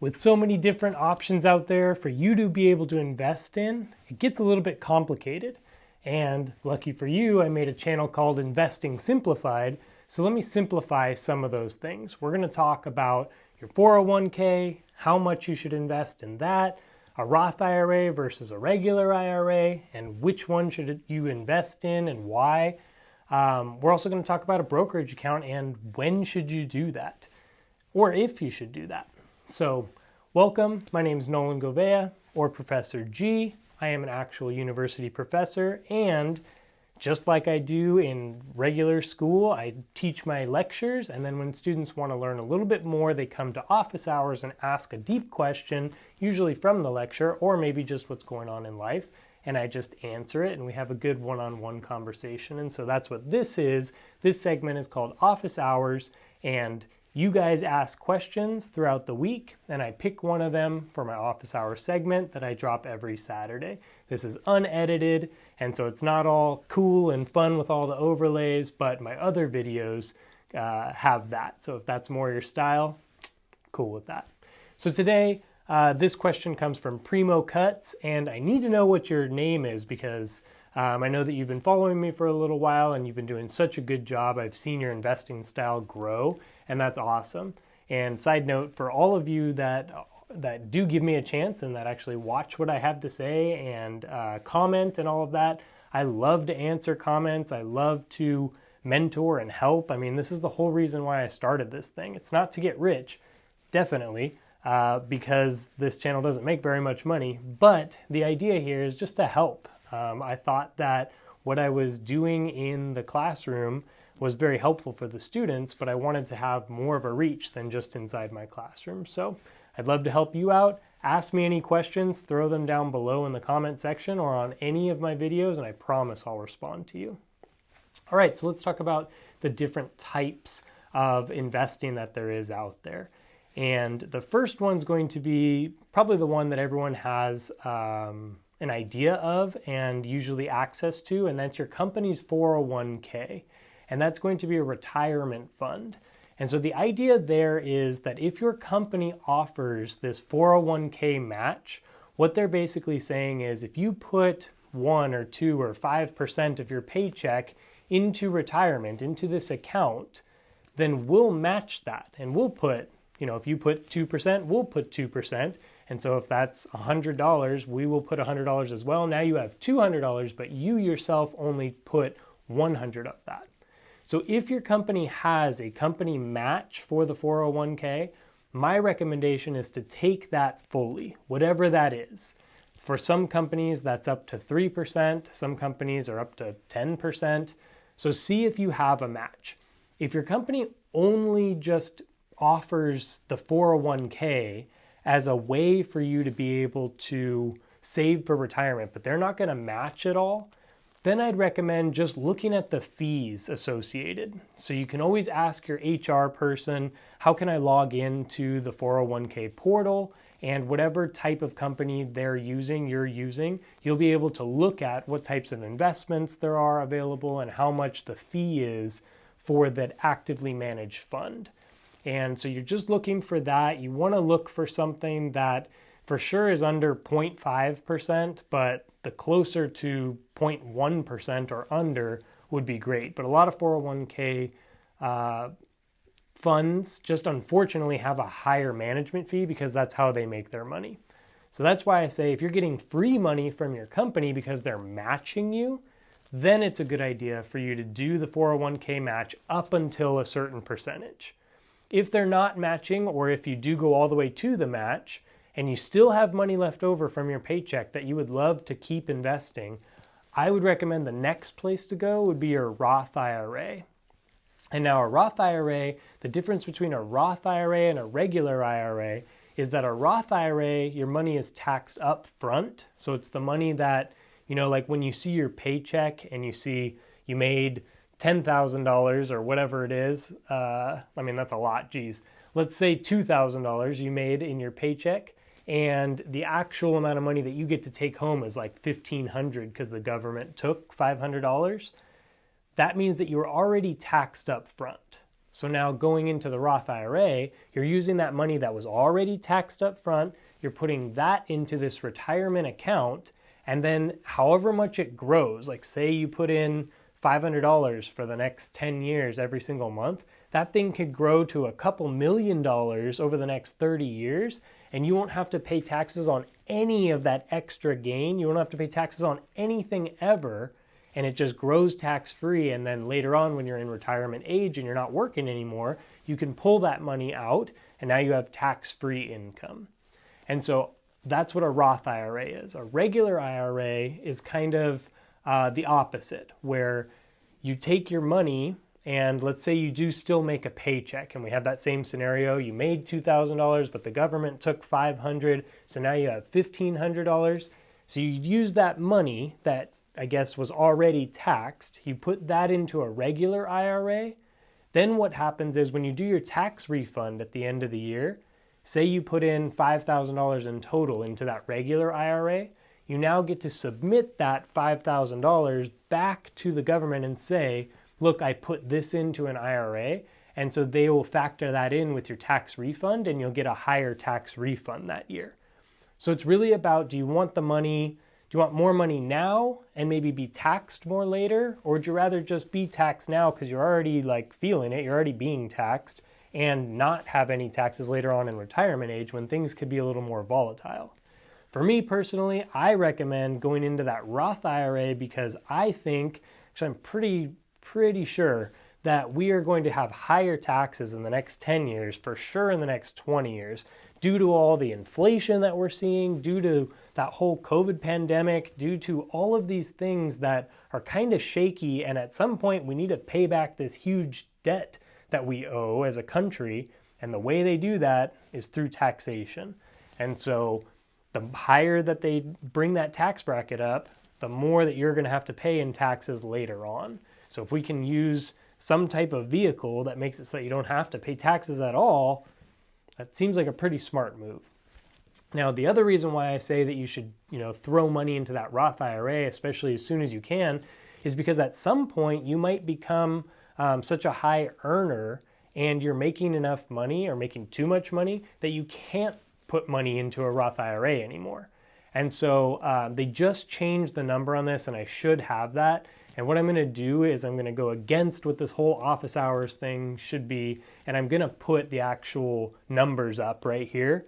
With so many different options out there for you to be able to invest in, it gets a little bit complicated. And lucky for you, I made a channel called Investing Simplified. So let me simplify some of those things. We're going to talk about your 401k, how much you should invest in that, a Roth IRA versus a regular IRA, and which one should you invest in and why. We're also going to talk about a brokerage account and when should you do that, or if you should do that. So welcome, my name is Nolan Govea, or Professor G. I am an actual university professor, and just like I do in regular school, I teach my lectures, and then when students want to learn a little bit more, they come to office hours and ask a deep question, usually from the lecture, or maybe just what's going on in life, and I just answer it, and we have a good one-on-one conversation, and so that's what this is. This segment is called Office Hours, and you guys ask questions throughout the week, and I pick one of them for my office hour segment that I drop every Saturday. This is unedited, and so it's not all cool and fun with all the overlays, but my other videos have that. So if that's more your style, cool with that. So today, this question comes from Primo Cuts, and I need to know what your name is because I know that you've been following me for a little while and you've been doing such a good job. I've seen your investing style grow, and that's awesome. And side note, for all of you that do give me a chance and that actually watch what I have to say and comment and all of that, I love to answer comments. I love to mentor and help. I mean, this is the whole reason why I started this thing. It's not to get rich, definitely, because this channel doesn't make very much money, but the idea here is just to help. I thought that what I was doing in the classroom was very helpful for the students, but I wanted to have more of a reach than just inside my classroom. So I'd love to help you out. Ask me any questions, throw them down below in the comment section or on any of my videos, and I promise I'll respond to you. All right, so let's talk about the different types of investing that there is out there. And the first one's going to be probably the one that everyone has an idea of and usually access to, and that's your company's 401k. And that's going to be a retirement fund. And so the idea there is that if your company offers this 401k match, what they're basically saying is if you put 1 or 2 or 5% of your paycheck into retirement, into this account, then we'll match that. And we'll put, if you put 2%, we'll put 2%. And so if that's $100, we will put $100 as well. Now you have $200, but you yourself only put 100 of that. So if your company has a company match for the 401k, my recommendation is to take that fully, whatever that is. For some companies, that's up to 3%. Some companies are up to 10%. So see if you have a match. If your company only just offers the 401k as a way for you to be able to save for retirement, but they're not going to match it all, then I'd recommend just looking at the fees associated. So you can always ask your HR person, how can I log into the 401k portal? And whatever type of company you're using, you'll be able to look at what types of investments there are available and how much the fee is for that actively managed fund. And so you're just looking for that. You want to look for something that for sure is under 0.5%, but the closer to 0.1% or under would be great. But a lot of 401k funds just unfortunately have a higher management fee because that's how they make their money. So that's why I say if you're getting free money from your company because they're matching you, then it's a good idea for you to do the 401k match up until a certain percentage. If they're not matching, or if you do go all the way to the match and you still have money left over from your paycheck that you would love to keep investing, I would recommend the next place to go would be your Roth IRA. And now a Roth IRA, the difference between a Roth IRA and a regular IRA is that a Roth IRA, your money is taxed up front. So it's the money that, like when you see your paycheck and you see you made $10,000 or whatever it is, that's a lot, geez. Let's say $2,000 you made in your paycheck, and the actual amount of money that you get to take home is like $1,500 because the government took $500. That means that you're already taxed up front. So now going into the Roth IRA, you're using that money that was already taxed up front, you're putting that into this retirement account, and then however much it grows, like say you put in $500 for the next 10 years every single month, that thing could grow to a couple $1,000,000 over the next 30 years, and you won't have to pay taxes on any of that extra gain. You won't have to pay taxes on anything ever, and it just grows tax-free. And then later on, when you're in retirement age and you're not working anymore, you can pull that money out, and now you have tax-free income. And so that's what a Roth IRA is. A regular IRA is kind of the opposite, where you take your money, and let's say you do still make a paycheck, and we have that same scenario. You made $2,000, but the government took $500, so now you have $1,500. So you use that money that I guess was already taxed, you put that into a regular IRA. Then what happens is when you do your tax refund at the end of the year, say you put in $5,000 in total into that regular IRA, you now get to submit that $5,000 back to the government and say, look, I put this into an IRA, and so they will factor that in with your tax refund, and you'll get a higher tax refund that year. So it's really about, do you want the money, do you want more money now and maybe be taxed more later, or would you rather just be taxed now because you're already like feeling it, you're already being taxed, and not have any taxes later on in retirement age when things could be a little more volatile? For me personally, I recommend going into that Roth IRA because I think, actually I'm pretty sure that we are going to have higher taxes in the next 10 years, for sure in the next 20 years, due to all the inflation that we're seeing, due to that whole COVID pandemic, due to all of these things that are kind of shaky, and at some point we need to pay back this huge debt that we owe as a country, and the way they do that is through taxation. And so the higher that they bring that tax bracket up, the more that you're going to have to pay in taxes later on. So if we can use some type of vehicle that makes it so that you don't have to pay taxes at all, that seems like a pretty smart move. Now, the other reason why I say that you should, throw money into that Roth IRA, especially as soon as you can, is because at some point you might become such a high earner and you're making enough money or making too much money that you can't put money into a Roth IRA anymore. And so they just changed the number on this, and I should have that. And what I'm going to do is I'm going to go against what this whole office hours thing should be, and I'm going to put the actual numbers up right here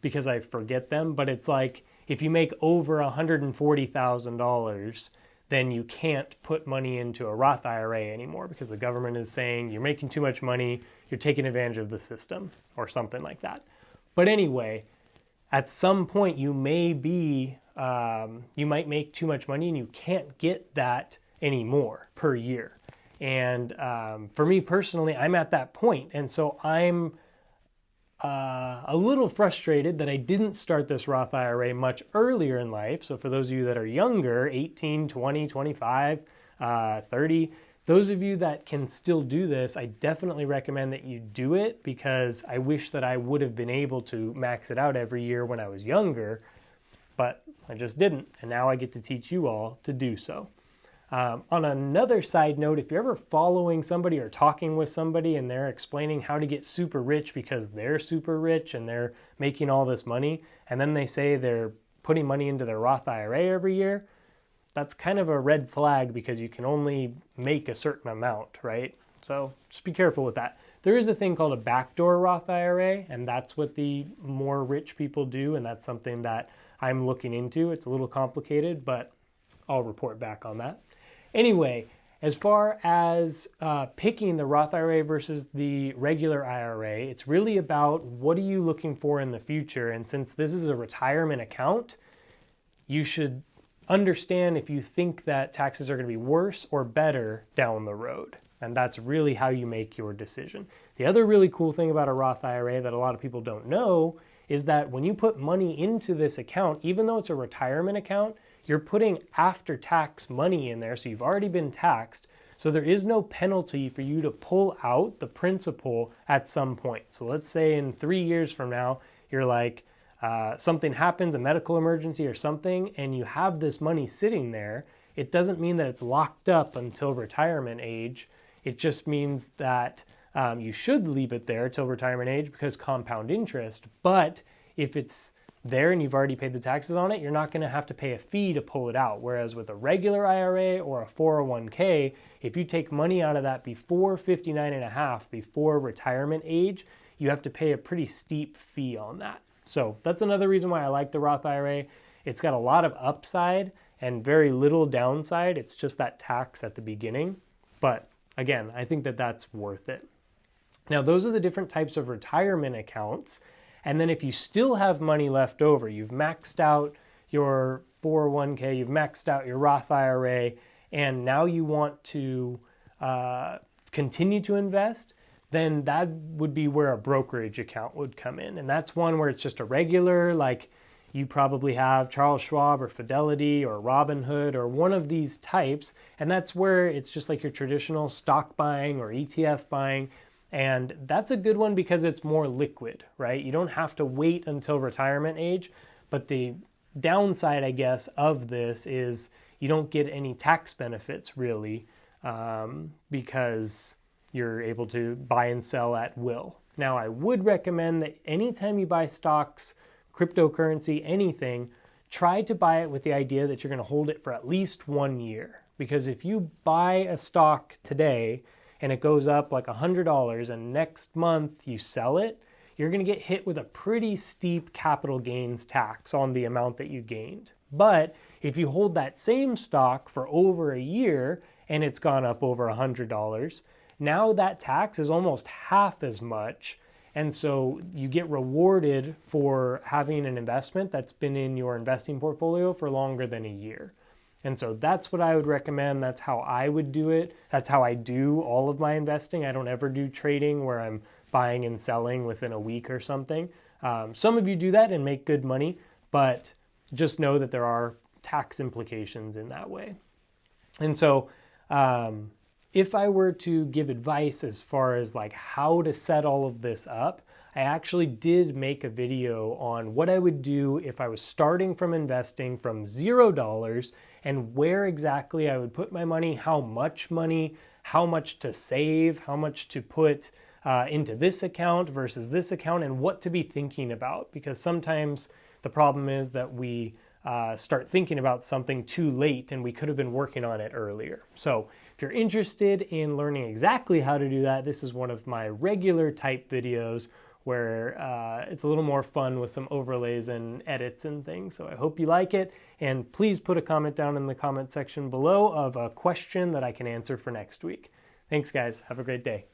because I forget them. But it's like if you make over $140,000, then you can't put money into a Roth IRA anymore because the government is saying you're making too much money, you're taking advantage of the system or something like that. But anyway, at some point you may be you might make too much money and you can't get that anymore per year. And for me personally, I'm at that point. And so I'm a little frustrated that I didn't start this Roth IRA much earlier in life. So for those of you that are younger, 18, 20, 25, 30, those of you that can still do this, I definitely recommend that you do it, because I wish that I would have been able to max it out every year when I was younger, but I just didn't. And now I get to teach you all to do so. On another side note, if you're ever following somebody or talking with somebody and they're explaining how to get super rich because they're super rich and they're making all this money, and then they say they're putting money into their Roth IRA every year, that's kind of a red flag because you can only make a certain amount, right? So just be careful with that. There is a thing called a backdoor Roth IRA, and that's what the more rich people do, and that's something that I'm looking into. It's a little complicated, but I'll report back on that. Anyway, as far as picking the Roth IRA versus the regular IRA, it's really about what are you looking for in the future. And since this is a retirement account, you should understand if you think that taxes are going to be worse or better down the road. And that's really how you make your decision. The other really cool thing about a Roth IRA that a lot of people don't know is that when you put money into this account, even though it's a retirement account, you're putting after-tax money in there, so you've already been taxed. So there is no penalty for you to pull out the principal at some point. So let's say in 3 years from now, you're like, something happens, a medical emergency or something, and you have this money sitting there. It doesn't mean that it's locked up until retirement age. It just means that you should leave it there till retirement age because compound interest. But if it's there and you've already paid the taxes on it, you're not going to have to pay a fee to pull it out. Whereas with a regular IRA or a 401k, if you take money out of that before 59 and a half, before retirement age, you have to pay a pretty steep fee on that. So that's another reason why I like the Roth IRA. It's got a lot of upside and very little downside. It's just that tax at the beginning. But again, I think that that's worth it. Now, those are the different types of retirement accounts. And then if you still have money left over, you've maxed out your 401k, you've maxed out your Roth IRA, and now you want to continue to invest, then that would be where a brokerage account would come in. And that's one where it's just a regular, like you probably have Charles Schwab or Fidelity or Robinhood or one of these types. And that's where it's just like your traditional stock buying or ETF buying. And that's a good one because it's more liquid, right? You don't have to wait until retirement age. But the downside, I guess, of this is you don't get any tax benefits really because you're able to buy and sell at will. Now, I would recommend that anytime you buy stocks, cryptocurrency, anything, try to buy it with the idea that you're going to hold it for at least 1 year. Because if you buy a stock today and it goes up like $100 and next month you sell it, you're going to get hit with a pretty steep capital gains tax on the amount that you gained. But if you hold that same stock for over a year and it's gone up over $100, now that tax is almost half as much. And so you get rewarded for having an investment that's been in your investing portfolio for longer than a year. And so that's what I would recommend. That's how I would do it. That's how I do all of my investing. I don't ever do trading where I'm buying and selling within a week or something. Some of you do that and make good money, but just know that there are tax implications in that way. And so if I were to give advice as far as like how to set all of this up, I actually did make a video on what I would do if I was starting from investing from $0 and where exactly I would put my money, how much to save, how much to put into this account versus this account, and what to be thinking about. Because sometimes the problem is that we start thinking about something too late and we could have been working on it earlier. So if you're interested in learning exactly how to do that, this is one of my regular type videos where it's a little more fun with some overlays and edits and things. So I hope you like it. And please put a comment down in the comment section below of a question that I can answer for next week. Thanks, guys. Have a great day.